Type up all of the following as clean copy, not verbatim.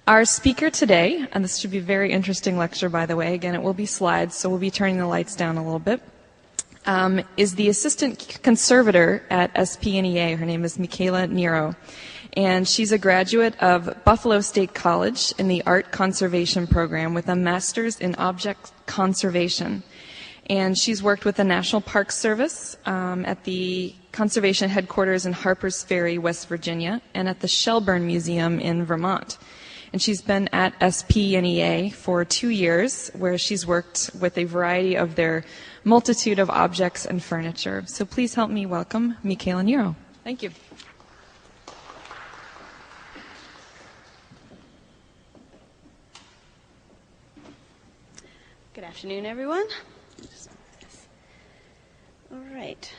Our speaker today, and this should be a very interesting lecture, by the way, again, it will be slides, so we'll be turning the lights down a little bit, is the assistant conservator at SPNEA. Her name is Michaela Neiro, and she's a graduate of Buffalo State College in the Art Conservation program with a master's in object conservation. And she's worked with the National Park Service at the conservation headquarters in Harpers Ferry, West Virginia, and at the Shelburne Museum in Vermont. And she's been at SPNEA for 2 years, where she's worked with a variety of their multitude of objects and furniture. So please help me welcome Michaela Neiro. Thank you. Good afternoon, everyone. All right.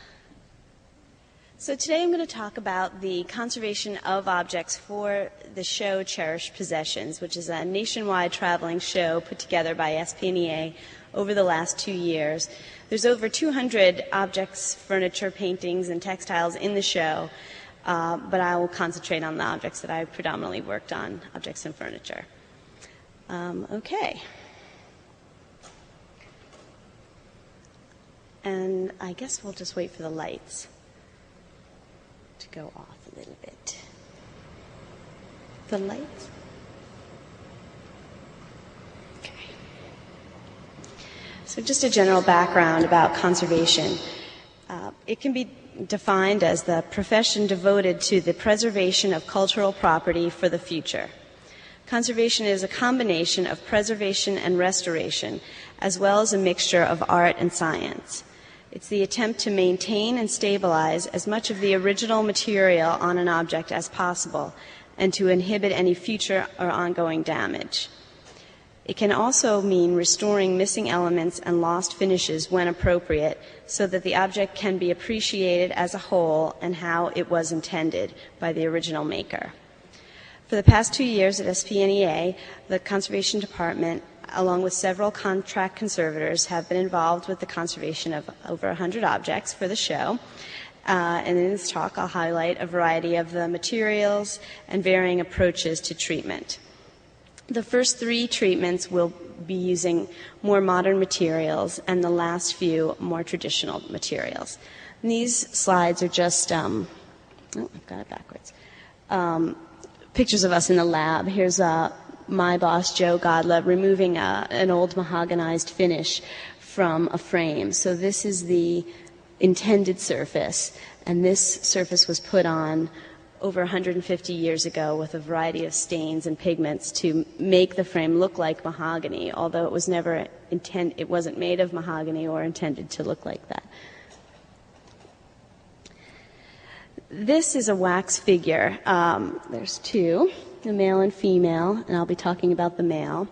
So today I'm going to talk about the conservation of objects for the show Cherished Possessions, which is a nationwide traveling show put together by SPNEA over the last 2 years. There's over 200 objects, furniture, paintings, and textiles in the show, but I will concentrate on the objects that I predominantly worked on, objects and furniture. Okay. And I guess we'll just wait for the lights to go off a little bit. The lights? Okay. So just a general background about conservation. It can be defined as the profession devoted to the preservation of cultural property for the future. Conservation is a combination of preservation and restoration, as well as a mixture of art and science. It's the attempt to maintain and stabilize as much of the original material on an object as possible and to inhibit any future or ongoing damage. It can also mean restoring missing elements and lost finishes when appropriate so that the object can be appreciated as a whole and how it was intended by the original maker. For the past 2 years at SPNEA, the Conservation Department, along with several contract conservators, have been involved with the conservation of over 100 objects for the show. And in this talk, I'll highlight a variety of the materials and varying approaches to treatment. The first 3 treatments will be using more modern materials, and the last few more traditional materials. And these slides are just, I've got it backwards, pictures of us in the lab. Here's my boss, Joe Godla, removing an old mahoganized finish from a frame. So this is the intended surface, and this surface was put on over 150 years ago with a variety of stains and pigments to make the frame look like mahogany, although it was never it wasn't made of mahogany or intended to look like that. This is a wax figure. There's 2. The male and female, and I'll be talking about the male.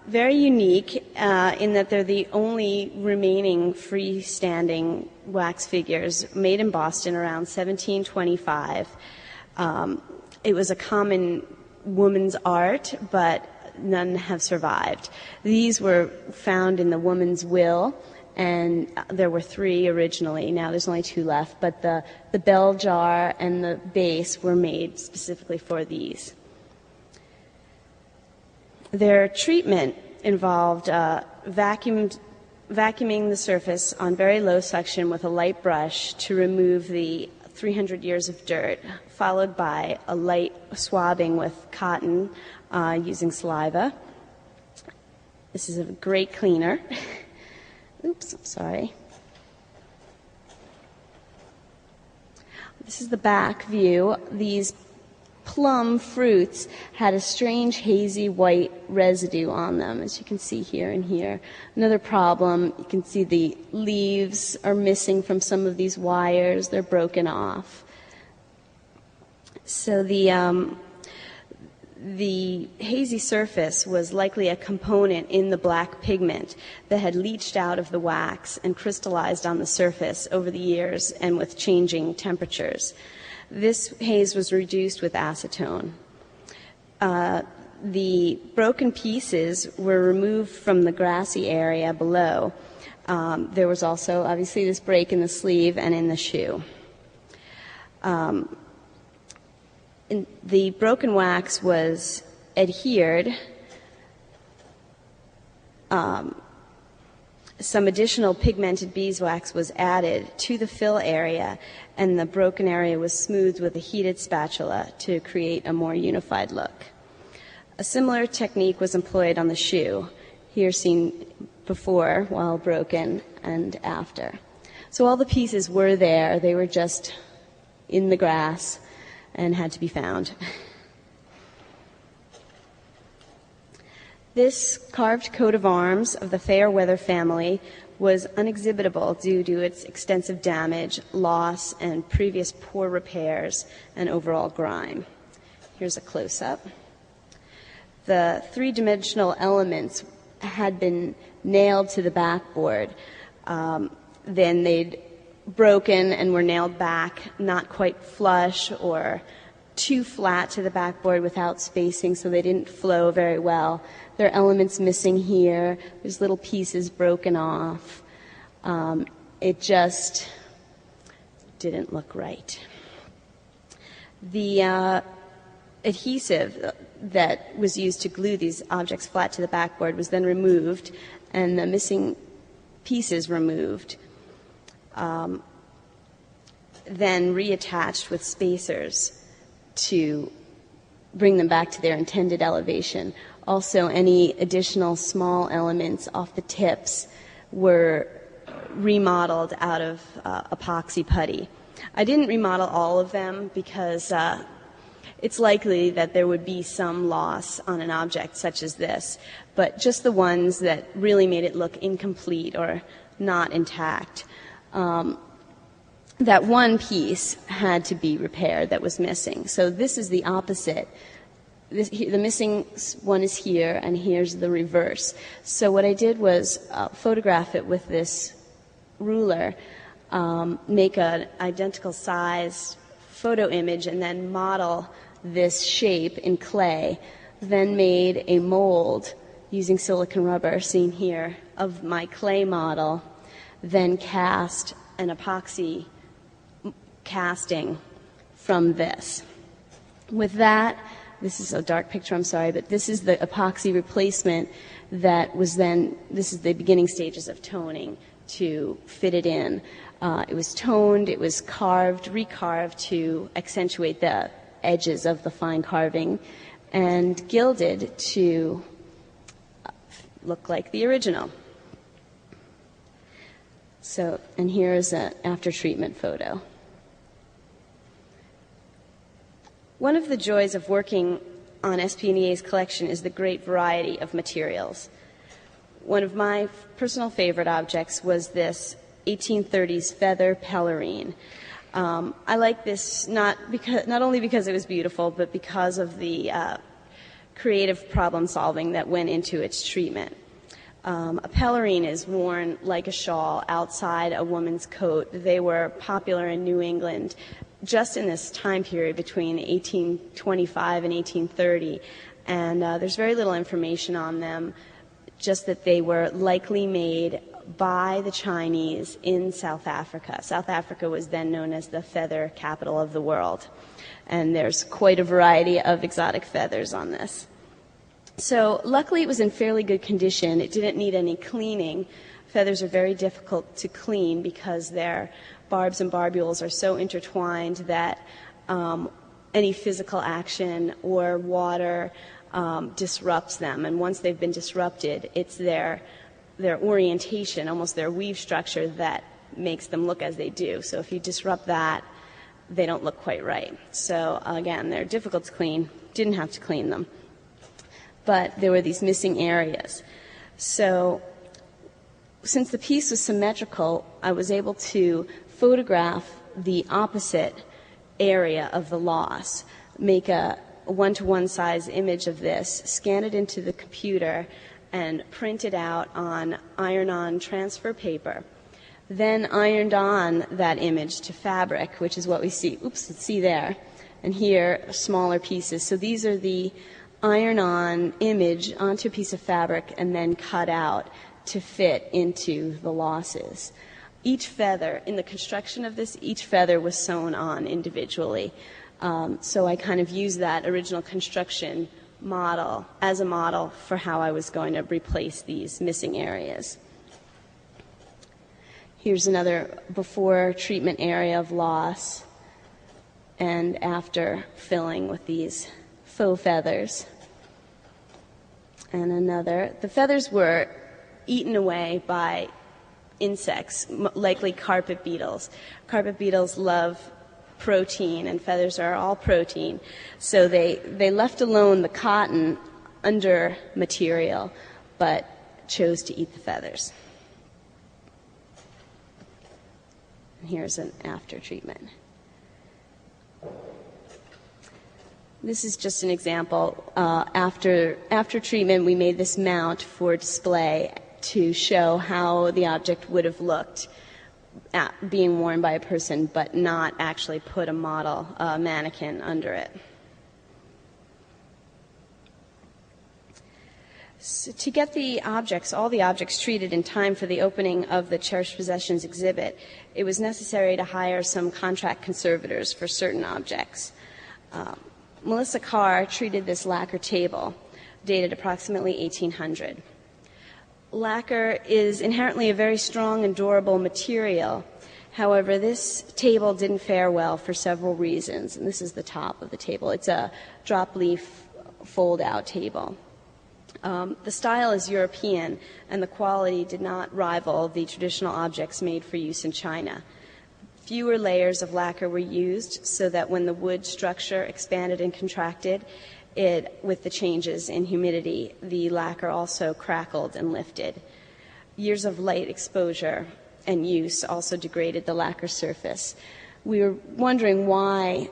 Very unique in that they're the only remaining freestanding wax figures made in Boston around 1725. It was a common woman's art, but none have survived. These were found in the woman's will, and there were 3 originally. Now there's only 2 left, but the bell jar and the base were made specifically for these. Their treatment involved vacuuming the surface on very low suction with a light brush to remove the 300 years of dirt, followed by a light swabbing with cotton using saliva. This is a great cleaner. Oops, I'm sorry. This is the back view. These plum fruits had a strange hazy white residue on them, as you can see here and here. Another problem, you can see the leaves are missing from some of these wires. They're broken off. So the hazy surface was likely a component in the black pigment that had leached out of the wax and crystallized on the surface over the years and with changing temperatures. This haze was reduced with acetone. The broken pieces were removed from the grassy area below. There was also obviously this break in the sleeve and in the shoe. the broken wax was adhered. Some additional pigmented beeswax was added to the fill area, and the broken area was smoothed with a heated spatula to create a more unified look. A similar technique was employed on the shoe, here seen before while broken and after. So all the pieces were there. They were just in the grass and had to be found. This carved coat of arms of the Fairweather family was unexhibitable due to its extensive damage, loss, and previous poor repairs and overall grime. Here's a close-up. The three-dimensional elements had been nailed to the backboard. Then they'd broken and were nailed back, not quite flush or too flat to the backboard without spacing, so they didn't flow very well. There are elements missing here. There's little pieces broken off. It just didn't look right. The adhesive that was used to glue these objects flat to the backboard was then removed, and the missing pieces removed, then reattached with spacers to bring them back to their intended elevation. Also, any additional small elements off the tips were remodeled out of epoxy putty. I didn't remodel all of them because it's likely that there would be some loss on an object such as this, but just the ones that really made it look incomplete or not intact. That one piece had to be repaired that was missing. So this is the opposite. The missing one is here, and here's the reverse. So what I did was photograph it with this ruler, make an identical size photo image, and then model this shape in clay, then made a mold using silicone rubber, seen here, of my clay model, then cast an epoxy casting from this. With that, this is a dark picture, I'm sorry, but this is the epoxy replacement that was then, this is the beginning stages of toning to fit it in. It was toned, it was carved, recarved to accentuate the edges of the fine carving, and gilded to look like the original. So, and here's an after-treatment photo. One of the joys of working on SPNEA's collection is the great variety of materials. One of my personal favorite objects was this 1830s feather pelerine. I like this not only because it was beautiful, but because of the creative problem solving that went into its treatment. A pelerine is worn like a shawl outside a woman's coat. They were popular in New England just in this time period between 1825 and 1830, and there's very little information on them, just that they were likely made by the Chinese in South Africa. South Africa was then known as the feather capital of the world, and there's quite a variety of exotic feathers on this. So luckily it was in fairly good condition. It didn't need any cleaning. Feathers are very difficult to clean because their barbs and barbules are so intertwined that any physical action or water disrupts them. And once they've been disrupted, it's their orientation, almost their weave structure, that makes them look as they do. So if you disrupt that, they don't look quite right. So again, they're difficult to clean. Didn't have to clean them. But there were these missing areas. So since the piece was symmetrical, I was able to photograph the opposite area of the loss, make a one-to-one size image of this, scan it into the computer, and print it out on iron-on transfer paper. Then ironed on that image to fabric, which is what we see. See there. And here, smaller pieces. So these are the iron-on image onto a piece of fabric and then cut out to fit into the losses. Each feather, in the construction of this, each feather was sewn on individually. So I kind of used that original construction model as a model for how I was going to replace these missing areas. Here's another before treatment area of loss and after filling with these faux feathers. And another, the feathers were eaten away by insects, likely carpet beetles. Carpet beetles love protein, and feathers are all protein. So they left alone the cotton under material, but chose to eat the feathers. And here's an after treatment. This is just an example. After treatment, we made this mount for display to show how the object would have looked being worn by a person, but not actually put a model mannequin under it. So to get all the objects treated in time for the opening of the Cherished Possessions exhibit, it was necessary to hire some contract conservators for certain objects. Melissa Carr treated this lacquer table, dated approximately 1800. Lacquer is inherently a very strong and durable material. However, this table didn't fare well for several reasons, and this is the top of the table. It's a drop leaf fold-out table. The style is European, and the quality did not rival the traditional objects made for use in China. Fewer layers of lacquer were used so that when the wood structure expanded and contracted, with the changes in humidity, the lacquer also crackled and lifted. Years of light exposure and use also degraded the lacquer surface. We were wondering why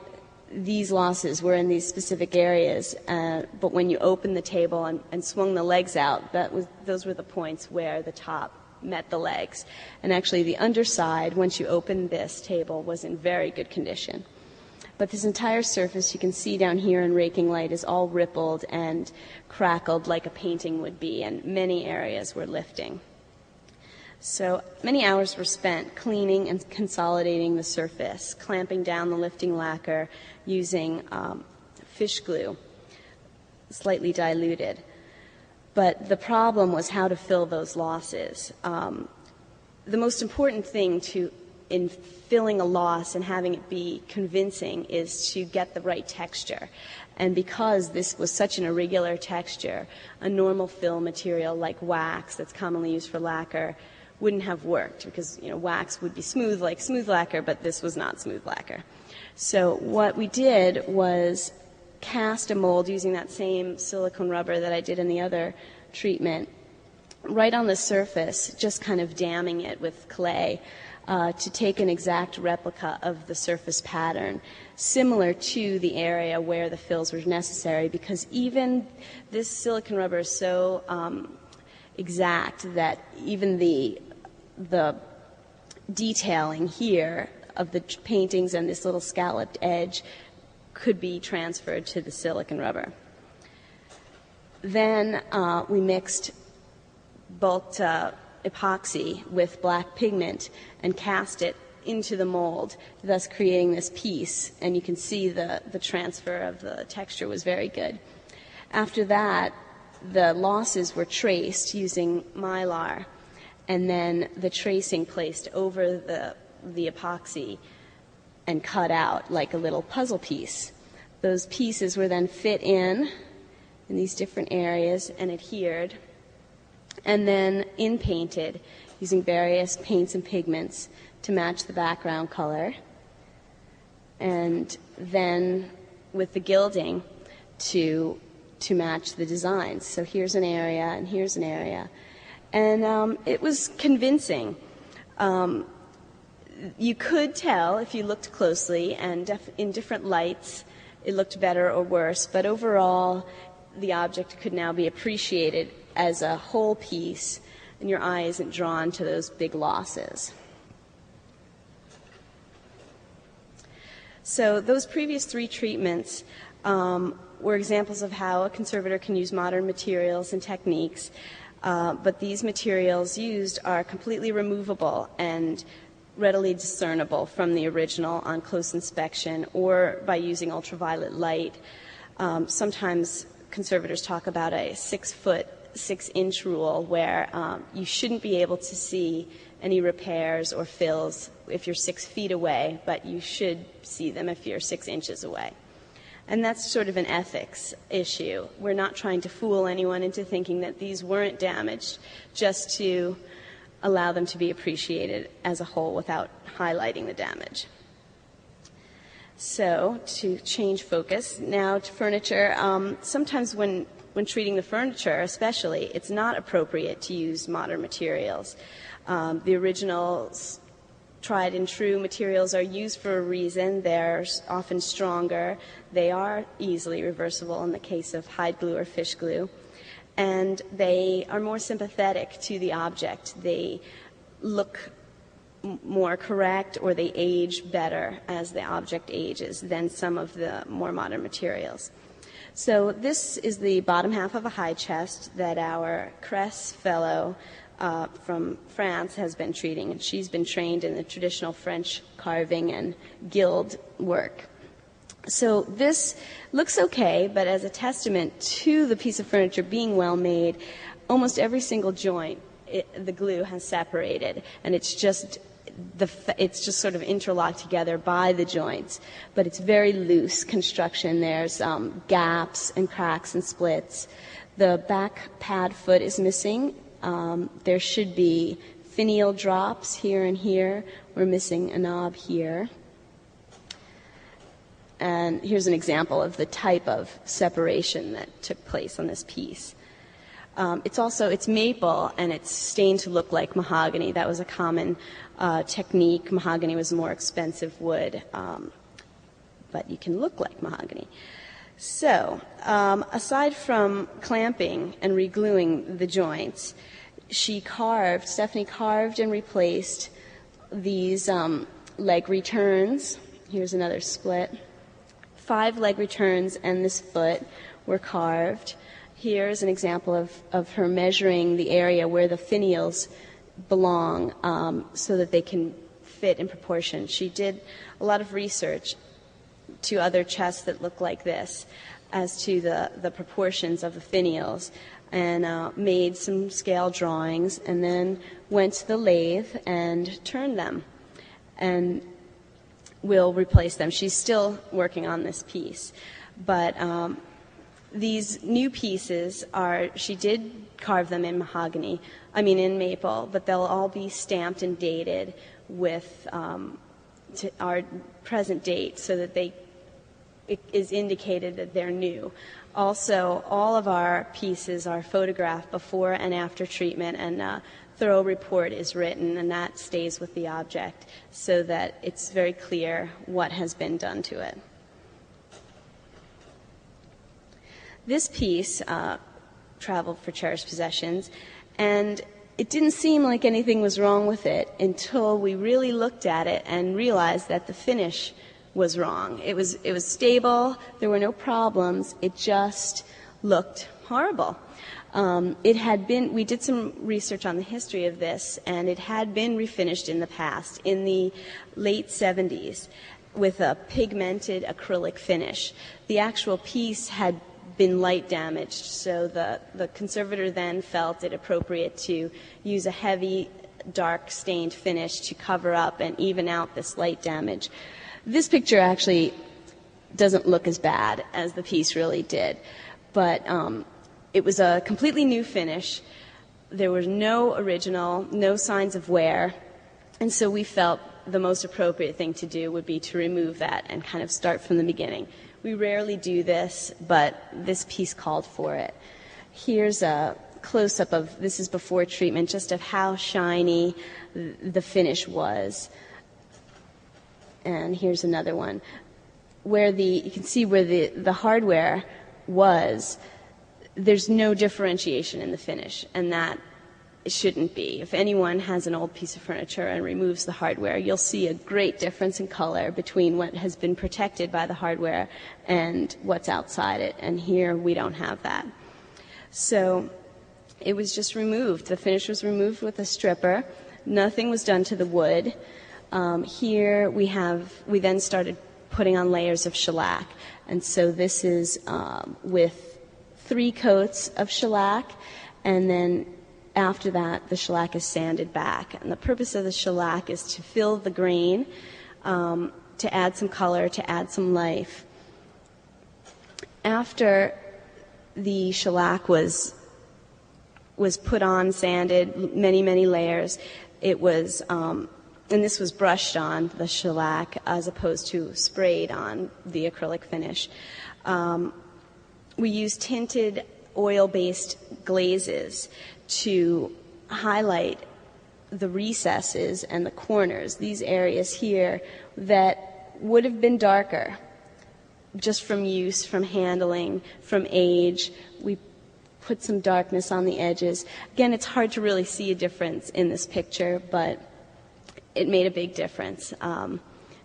these losses were in these specific areas, but when you opened the table and swung the legs out, those were the points where the top met the legs. And actually the underside, once you opened this table, was in very good condition. But this entire surface, you can see down here in raking light, is all rippled and crackled like a painting would be, and many areas were lifting. So many hours were spent cleaning and consolidating the surface, clamping down the lifting lacquer using fish glue, slightly diluted. But the problem was how to fill those losses. The most important thing in filling a loss and having it be convincing is to get the right texture. And because this was such an irregular texture, a normal fill material like wax that's commonly used for lacquer wouldn't have worked, because wax would be smooth like smooth lacquer, but this was not smooth lacquer. So what we did was cast a mold using that same silicone rubber that I did in the other treatment right on the surface, just kind of damming it with clay to take an exact replica of the surface pattern, similar to the area where the fills were necessary, because even this silicone rubber is so exact that even the detailing here of the paintings and this little scalloped edge could be transferred to the silicone rubber. Then we mixed bulked epoxy with black pigment and cast it into the mold, thus creating this piece. And you can see the transfer of the texture was very good. After that, the losses were traced using mylar, and then the tracing placed over the epoxy and cut out like a little puzzle piece. Those pieces were then fit in these different areas and adhered, and then in-painted using various paints and pigments to match the background color, and then with the gilding to match the designs. So here's an area and here's an area. And it was convincing. You could tell if you looked closely, and in different lights it looked better or worse, but overall the object could now be appreciated as a whole piece, and your eye isn't drawn to those big losses. So those previous three treatments were examples of how a conservator can use modern materials and techniques, but these materials used are completely removable and readily discernible from the original on close inspection or by using ultraviolet light. Sometimes conservators talk about a 6-foot, 6-inch rule where you shouldn't be able to see any repairs or fills if you're 6 feet away, but you should see them if you're 6 inches away. And that's sort of an ethics issue. We're not trying to fool anyone into thinking that these weren't damaged, just to allow them to be appreciated as a whole without highlighting the damage. So, to change focus, now to furniture. Sometimes when treating the furniture especially, it's not appropriate to use modern materials. The originals, tried and true materials are used for a reason. They're often stronger. They are easily reversible in the case of hide glue or fish glue. And they are more sympathetic to the object. They look more correct, or they age better as the object ages than some of the more modern materials. So this is the bottom half of a high chest that our Cress fellow from France has been treating, and she's been trained in the traditional French carving and gild work. So this looks okay, but as a testament to the piece of furniture being well made, almost every single joint the glue has separated, and it's just sort of interlocked together by the joints, but it's very loose construction. There's gaps and cracks and splits. The back pad foot is missing. There should be finial drops here and here. We're missing a knob here. And here's an example of the type of separation that took place on this piece. It's maple, and it's stained to look like mahogany. That was a common technique. Mahogany was a more expensive wood, but you can look like mahogany. So, aside from clamping and regluing the joints, Stephanie carved and replaced these leg returns. Here's another split. 5 leg returns and this foot were carved. Here's an example of her measuring the area where the finials belong so that they can fit in proportion. She did a lot of research to other chests that look like this as to the proportions of the finials, and made some scale drawings, and then went to the lathe and turned them, and will replace them. She's still working on this piece. But these new pieces she did carve them in in maple, but they'll all be stamped and dated with our present date so that it is indicated that they're new. Also, all of our pieces are photographed before and after treatment, and a thorough report is written, and that stays with the object so that it's very clear what has been done to it. This piece traveled for Cherished Possessions, and it didn't seem like anything was wrong with it until we really looked at it and realized that the finish was wrong. It was stable, there were no problems, it just looked horrible. We did some research on the history of this, and it had been refinished in the past, in the late 70s, with a pigmented acrylic finish. The actual piece had been light damaged, so the conservator then felt it appropriate to use a heavy, dark stained finish to cover up and even out this light damage. This picture actually doesn't look as bad as the piece really did, but it was a completely new finish. There was no original, no signs of wear, and so we felt the most appropriate thing to do would be to remove that and kind of start from the beginning. We rarely do this, but this piece called for it. Here's a close-up of, this is before treatment, just of how shiny the finish was. And here's another one where you can see where the hardware was. There's no differentiation in the finish, and that shouldn't be. If anyone has an old piece of furniture and removes the hardware, you'll see a great difference in color between what has been protected by the hardware and what's outside it, and here we don't have that. So it was just removed. The finish was removed with a stripper. Nothing was done to the wood. Here we then started putting on layers of shellac. And so this is with 3 coats of shellac, and then after that the shellac is sanded back. And the purpose of the shellac is to fill the grain, to add some color, to add some life. After the shellac was put on, sanded, many layers, it was, and this was brushed on, the shellac, as opposed to sprayed on the acrylic finish. We used tinted oil-based glazes to highlight the recesses and the corners, these areas here that would have been darker just from use, from handling, from age. We put some darkness on the edges. Again, it's hard to really see a difference in this picture, but it made a big difference.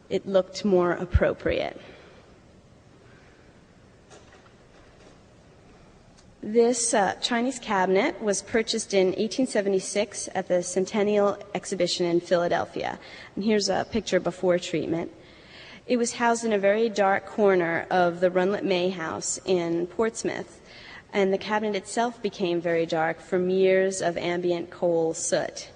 It looked more appropriate. This Chinese cabinet was purchased in 1876 at the Centennial Exhibition in Philadelphia. And here's a picture before treatment. It was housed in a very dark corner of the Runlet May House in Portsmouth, and the cabinet itself became very dark from years of ambient coal soot.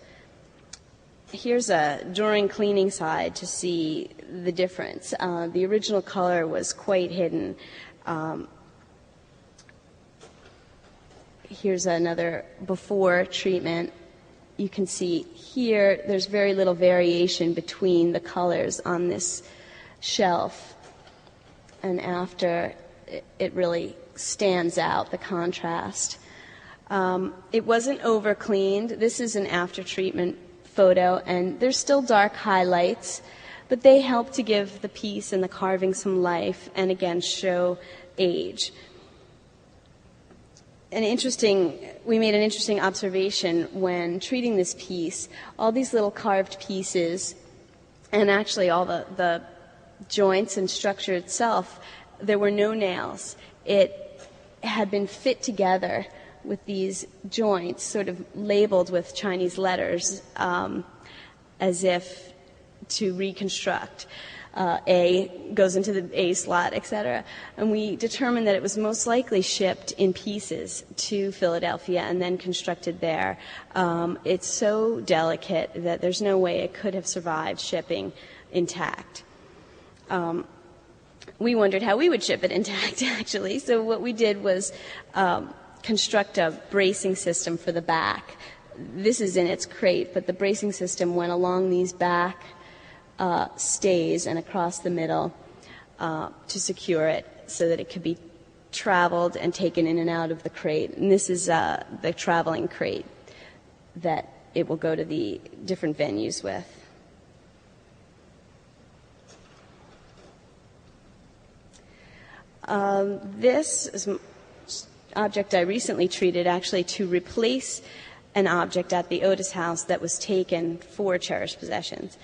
Here's a during cleaning side to see the difference. The original color was quite hidden. Here's another before treatment. You can see here there's very little variation between the colors on this shelf, and after it really stands out, the contrast. It wasn't over cleaned. This is an after treatment photo, and there's still dark highlights, but they help to give the piece and the carving some life and again show age. We made an interesting observation when treating this piece. All these little carved pieces, and actually all the joints and structure itself, there were no nails. It had been fit together with these joints sort of labeled with Chinese letters as if to reconstruct. A goes into the A slot, etc. And we determined that it was most likely shipped in pieces to Philadelphia and then constructed there. It's so delicate that there's no way it could have survived shipping intact. We wondered how we would ship it intact, actually. So what we did was construct a bracing system for the back. This is in its crate, but the bracing system went along these back stays and across the middle to secure it so that it could be traveled and taken in and out of the crate. And this is the traveling crate that it will go to the different venues with. This is an object I recently treated actually to replace an object at the Otis House that was taken for cherished possessions.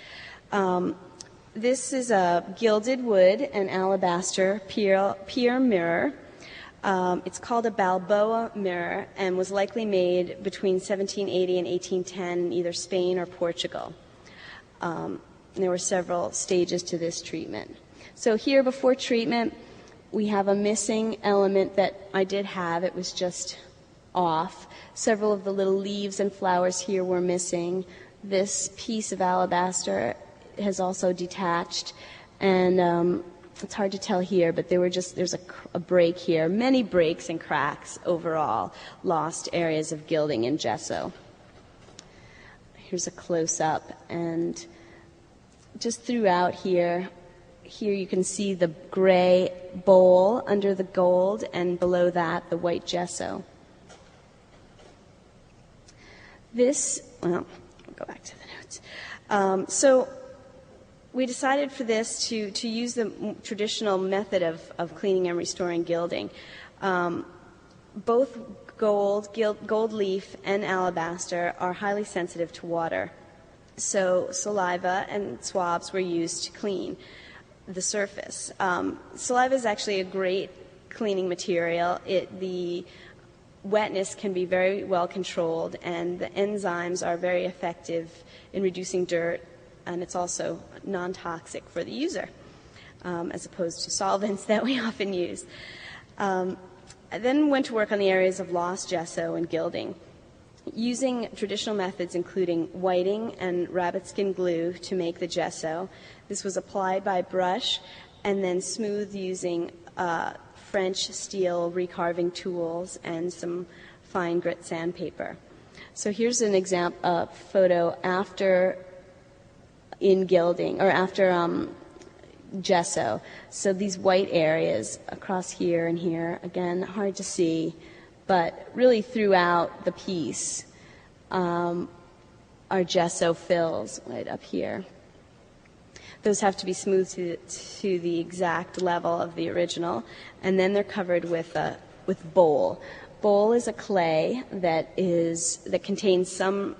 This is a gilded wood and alabaster pier mirror. It's called a Balboa mirror and was likely made between 1780 and 1810 in either Spain or Portugal. There were several stages to this treatment. So here before treatment, we have a missing element that I did have. It was just off. Several of the little leaves and flowers here were missing. This piece of alabaster has also detached, and it's hard to tell here, but there's a break here, many breaks and cracks overall, lost areas of gilding and gesso. Here's a close-up, and just throughout here you can see the gray bowl under the gold, and below that the white gesso. I'll go back to the notes. So we decided for this to use the traditional method of cleaning and restoring gilding. Both gold leaf and alabaster are highly sensitive to water. So saliva and swabs were used to clean the surface. Saliva is actually a great cleaning material. The wetness can be very well controlled, and the enzymes are very effective in reducing dirt and it's also non-toxic for the user, as opposed to solvents that we often use. I then went to work on the areas of lost gesso and gilding, using traditional methods including whiting and rabbit skin glue to make the gesso. This was applied by brush and then smoothed using French steel recarving tools and some fine grit sandpaper. So here's an example photo after in gilding, or after gesso. So these white areas across here and here, again, hard to see, but really throughout the piece are gesso fills right up here. Those have to be smoothed to the exact level of the original, and then they're covered with bole. Bole is a clay that contains some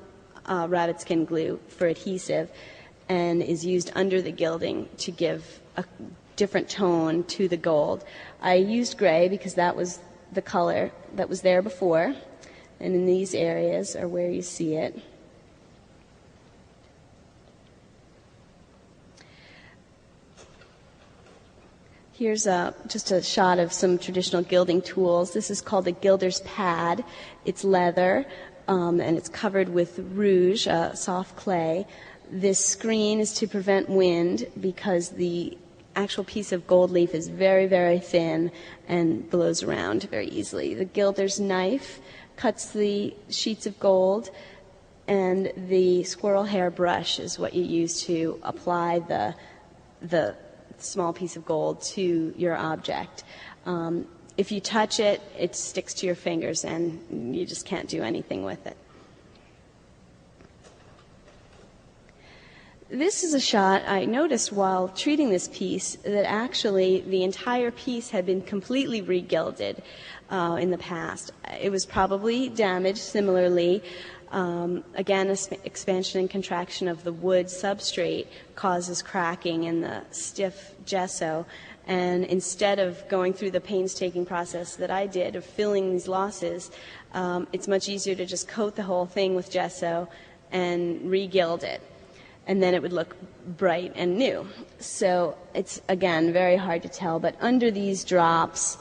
rabbit skin glue for adhesive and is used under the gilding to give a different tone to the gold. I used gray because that was the color that was there before, and in these areas are where you see it. Here's just a shot of some traditional gilding tools. This is called a gilder's pad. It's leather, and it's covered with rouge, soft clay. This screen is to prevent wind because the actual piece of gold leaf is very, very thin and blows around very easily. The gilder's knife cuts the sheets of gold, and the squirrel hair brush is what you use to apply the small piece of gold to your object. If you touch it, it sticks to your fingers and you just can't do anything with it. This is a shot I noticed while treating this piece that actually the entire piece had been completely re-gilded in the past. It was probably damaged similarly. Again, expansion and contraction of the wood substrate causes cracking in the stiff gesso, and instead of going through the painstaking process that I did of filling these losses, it's much easier to just coat the whole thing with gesso and re-gild it, and then it would look bright and new. So it's, again, very hard to tell, but under these drops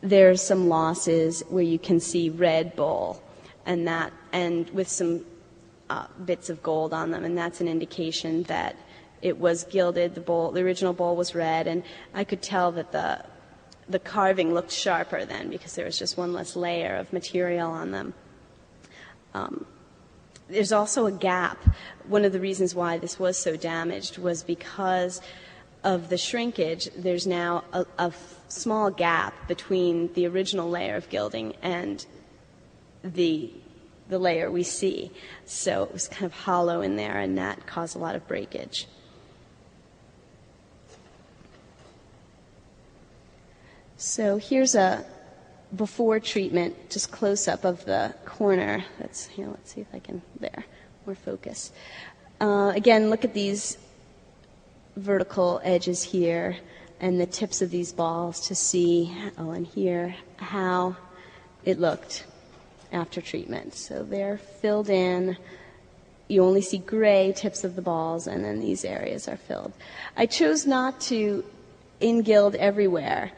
there's some losses where you can see red bole, and with some bits of gold on them, and that's an indication that it was gilded. The original bowl was red, and I could tell that the carving looked sharper then because there was just one less layer of material on them. There's also a gap. One of the reasons why this was so damaged was because of the shrinkage. There's now a small gap between the original layer of gilding and the layer we see. So it was kind of hollow in there, and that caused a lot of breakage. So here's a before treatment, just close up of the corner. That's here. Let's see if I can, there, more focus. Again, look at these vertical edges here and the tips of these balls to see, and here, how it looked after treatment. So they're filled in. You only see gray tips of the balls, and then these areas are filled. I chose not to in-gild everywhere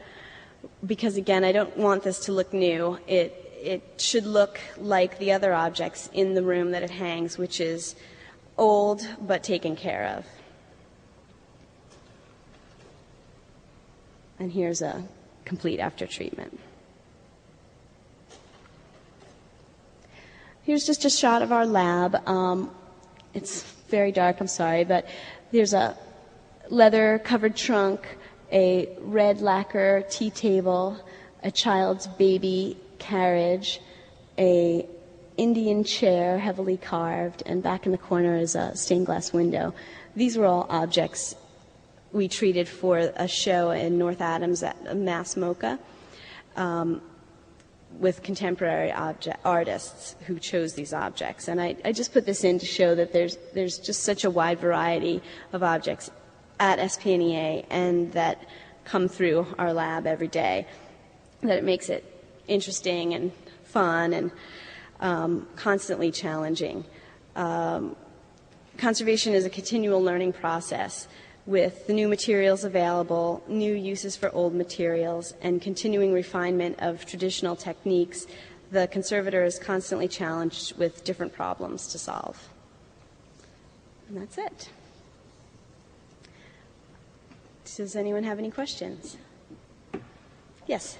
because, again, I don't want this to look new. It should look like the other objects in the room that it hangs, which is old but taken care of. And here's a complete after treatment. Here's just a shot of our lab. It's very dark, I'm sorry, but there's a leather-covered trunk, a red lacquer tea table, a child's baby carriage, a Indian chair heavily carved, and back in the corner is a stained glass window. These were all objects we treated for a show in North Adams at Mass MoCA with contemporary artists who chose these objects. And I just put this in to show that there's just such a wide variety of objects at SPNEA and that come through our lab every day, that it makes it interesting and fun and constantly challenging. conservation is a continual learning process with the new materials available, new uses for old materials, and continuing refinement of traditional techniques. The conservator is constantly challenged with different problems to solve. And that's it. Does anyone have any questions? Yes.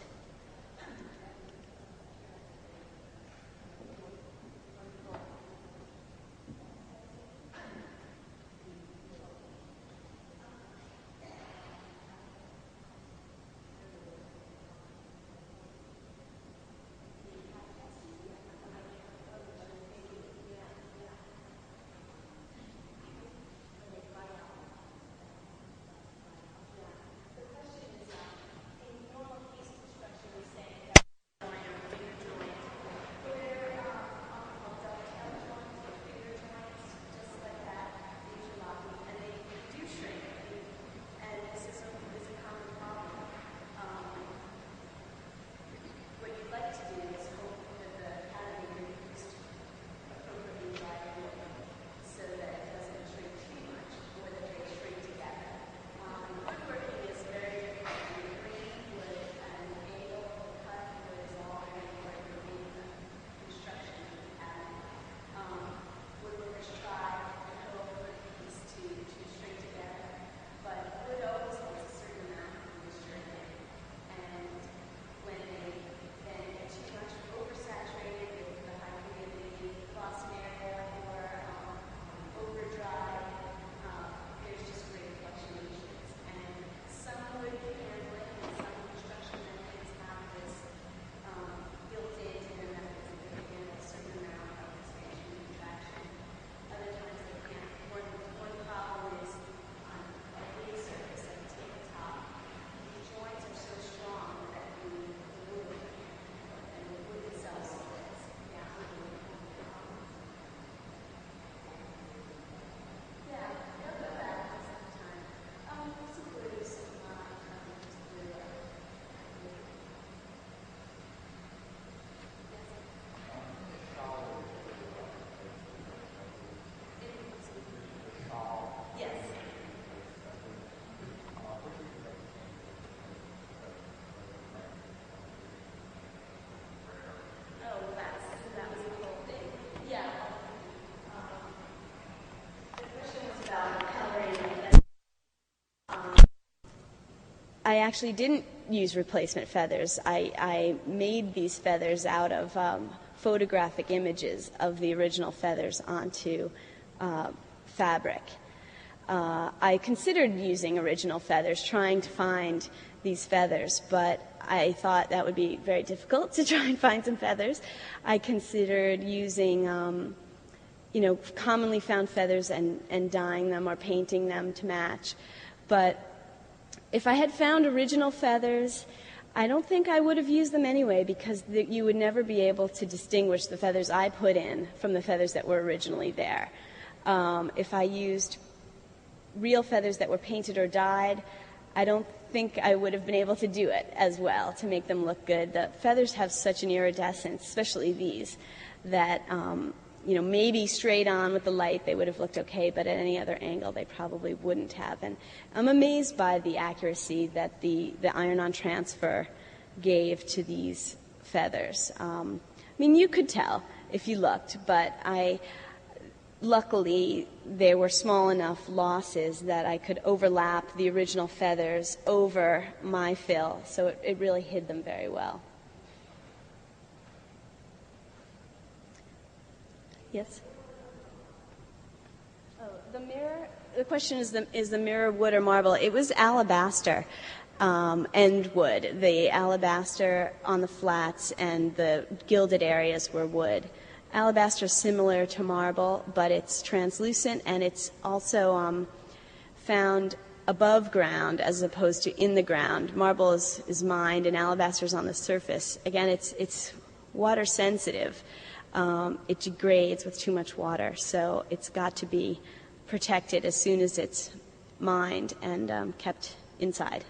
I actually didn't use replacement feathers. I made these feathers out of photographic images of the original feathers onto fabric. I considered using original feathers, trying to find these feathers, but I thought that would be very difficult to try and find some feathers. I considered using commonly found feathers and dyeing them or painting them to match. But if I had found original feathers, I don't think I would have used them anyway, because you would never be able to distinguish the feathers I put in from the feathers that were originally there. If I used real feathers that were painted or dyed, I don't think I would have been able to do it as well to make them look good. The feathers have such an iridescence, especially these, that maybe straight on with the light they would have looked okay, but at any other angle they probably wouldn't have. And I'm amazed by the accuracy that the iron-on transfer gave to these feathers. You could tell if you looked, but luckily there were small enough losses that I could overlap the original feathers over my fill, so it really hid them very well. Yes? Oh, the mirror, the question is the mirror wood or marble? It was alabaster and wood. The alabaster on the flats and the gilded areas were wood. Alabaster is similar to marble, but it's translucent, and it's also found above ground as opposed to in the ground. Marble is mined, and alabaster is on the surface. Again, it's water sensitive. It degrades with too much water, so it's got to be protected as soon as it's mined and kept inside.